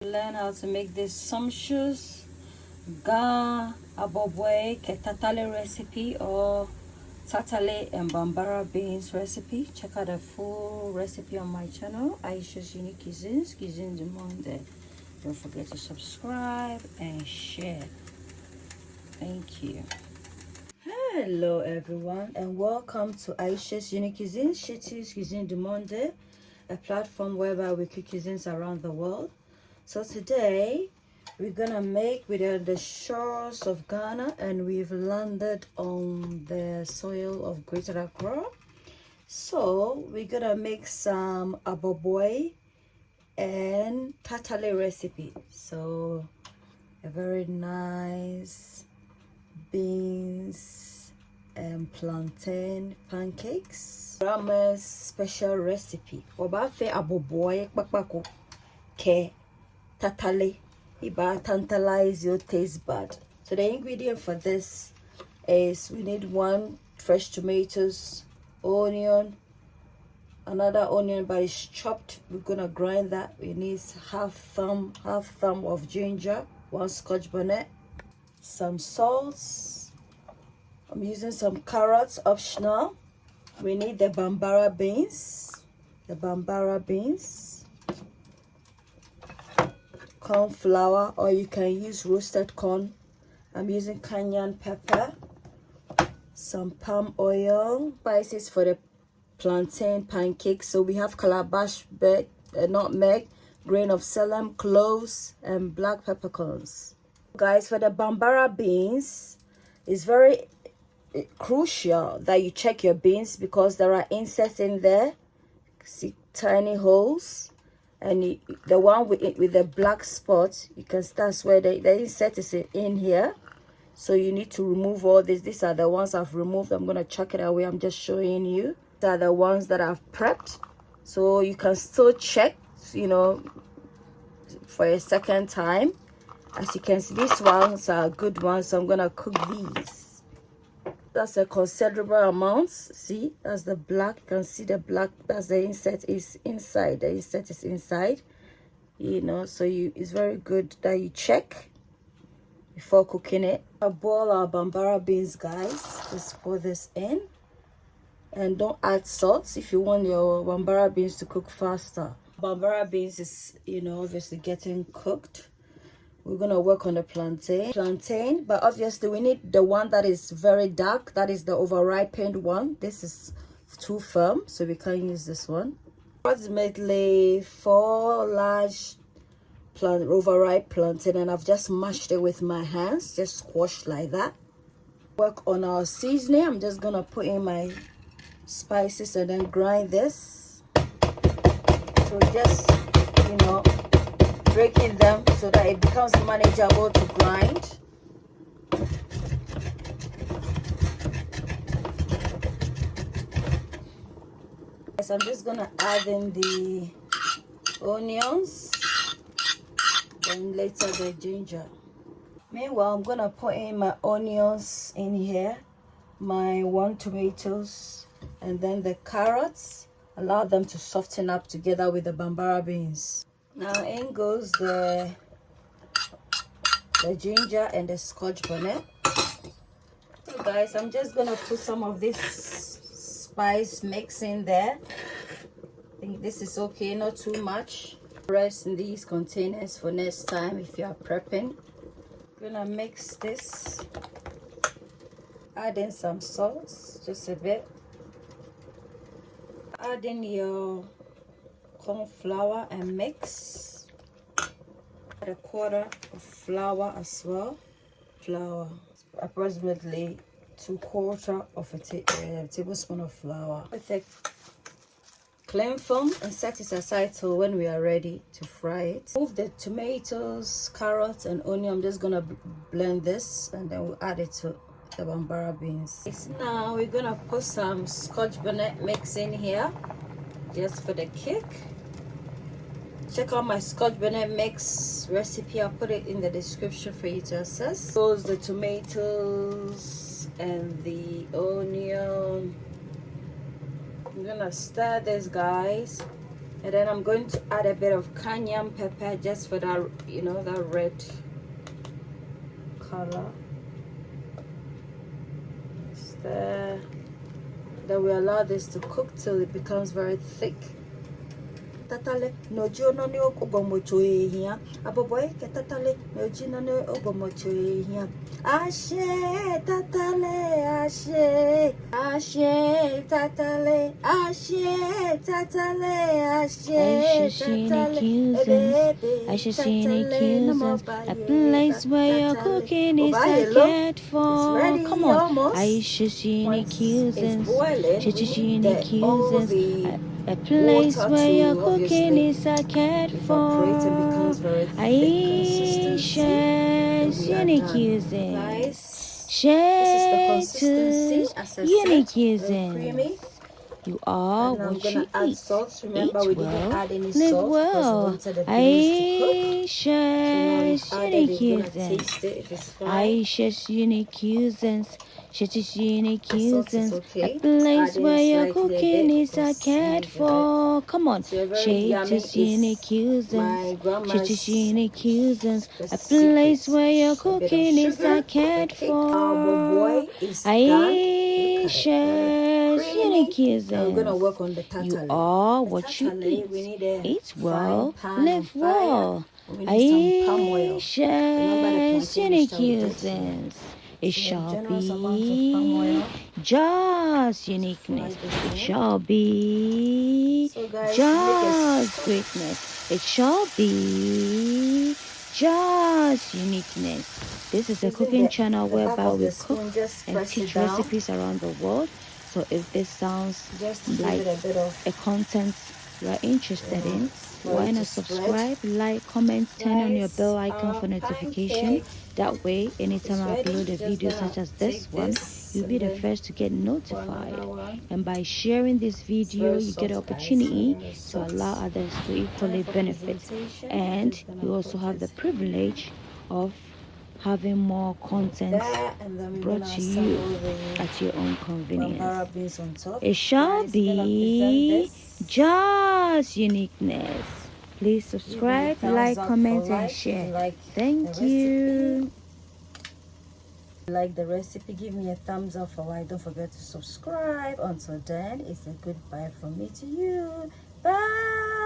Learn how to make this sumptuous Aborboi Tatale recipe or Tatale and Bambara beans recipe. Check out the full recipe on my channel, Ayesha's Unique Cuisines, Cuisine du Monde. Don't forget to subscribe and share. Thank you. Hello everyone and welcome to Ayesha's Unique Cuisines, Shito's Cuisine du Monde, a platform whereby we cook cuisines around the world. So today we're gonna make, we're on the shores of Ghana and we've landed on the soil of Greater Accra. So we're gonna make some Aborboi and Tatale recipe. So a very nice beans and plantain pancakes. Grandma's special recipe. Obafe Aborboi kpakpako ke Tatale. Iba tantalize your taste bud. So the ingredient for this is we need 1 fresh tomatoes, onion, another onion but it's chopped. We're gonna grind that. We need half thumb of ginger, 1 scotch bonnet, some salt. I'm using some carrots, optional. We need the Bambara beans, corn flour, or you can use roasted corn. I'm using cayenne pepper, some palm oil, spices for the plantain pancakes. So we have calabash, nutmeg, grain of selim, cloves, and black peppercorns. Guys, for the Bambara beans, it's very crucial that you check your beans because there are insects in there. See tiny holes. And the one with the black spot, you can start where the insect is in here. So you need to remove all this. These are the ones I've removed. I'm going to chuck it away. I'm just showing you. These are the ones that I've prepped. So you can still check, for a second time. As you can see, these ones are good ones. So I'm going to cook these. That's a considerable amount. See, that's the black. You can see the black. That's the insect is inside. The insect is inside. So it's very good that you check before cooking it. I boil our Bambara beans, guys. Just pour this in, and don't add salt if you want your Bambara beans to cook faster. Bambara beans is obviously getting cooked. We're gonna work on the plantain, but obviously we need the one that is very dark. That is the over-ripened one. This is too firm, so we can't use this one. Approximately 4 large overripe plantain, and I've just mashed it with my hands, just squashed like that. Work on our seasoning. I'm just gonna put in my spices and then grind this. So just breaking them so that it becomes manageable to grind. Yes, I'm just gonna add in the onions, then later the ginger. Meanwhile, I'm gonna put in my onions in here, my 1 tomatoes, and then the carrots. Allow them to soften up together with the Bambara beans. Now in goes the ginger and the scotch bonnet. So guys, I'm just gonna put some of this spice mix in there. I think this is okay, not too much. Rest in these containers for next time if you are prepping. Gonna mix this. Add in some salt, just a bit. Add in your corn flour and mix. Add a 1/4 of flour as well. Flour, approximately 2/4 of a tablespoon of flour. With a cling film and set it aside till when we are ready to fry it. Move the tomatoes, carrots, and onion. I'm just gonna blend this and then we'll add it to the Bambara beans. Now we're gonna put some scotch bonnet mix in here just for the kick. Check out my scotch bonnet mix recipe. I'll put it in the description for you to access. Those the tomatoes and the onion. I'm gonna stir this, guys. And then I'm going to add a bit of cayenne pepper just for that, you know, that red color. Stir. Then we allow this to cook till it becomes very thick. Tatale no jono ni ogomocho here. Aborboi ke tatale no jino no ogomocho here. Ashe tatale ashe ashe tatale ashe tatale ashe tatale. I should see accusers. A place where your cooking is cared for. Come on. I should see accusers. Should see accusers. A place where your cooking is cared for. Ayesha, unique using. Share to unique using. You are what you eat. Eat well, live well. Ayesha's unique usings. Ayesha's unique usings. She's unique usings. A place where your cooking is cared for. Come on. She's unique usings. She's unique usings. A place where your cooking is cared for. Ayesha's unique usings. I'm gonna work on the tatale. You are what you eat. Eat well, live well. Ayesha's unique usings. It shall be just uniqueness. It shall be just greatness. It shall be just uniqueness. This is a cooking channel whereby we cook and teach recipes around the world. So if this sounds like a content you are interested in, why not subscribe, like, comment, turn on your bell icon for notification. That way, anytime I upload a video such as this one, you'll be the first to get notified. And by sharing this video, you get an opportunity to allow others to equally benefit. And you also have the privilege of having more content brought to you at your own convenience. It shall be just uniqueness. Please subscribe, like, comment, and share. Thank you. Like the recipe, give me a thumbs up for like. Don't forget to subscribe. Until then, it's a goodbye from me to you. Bye.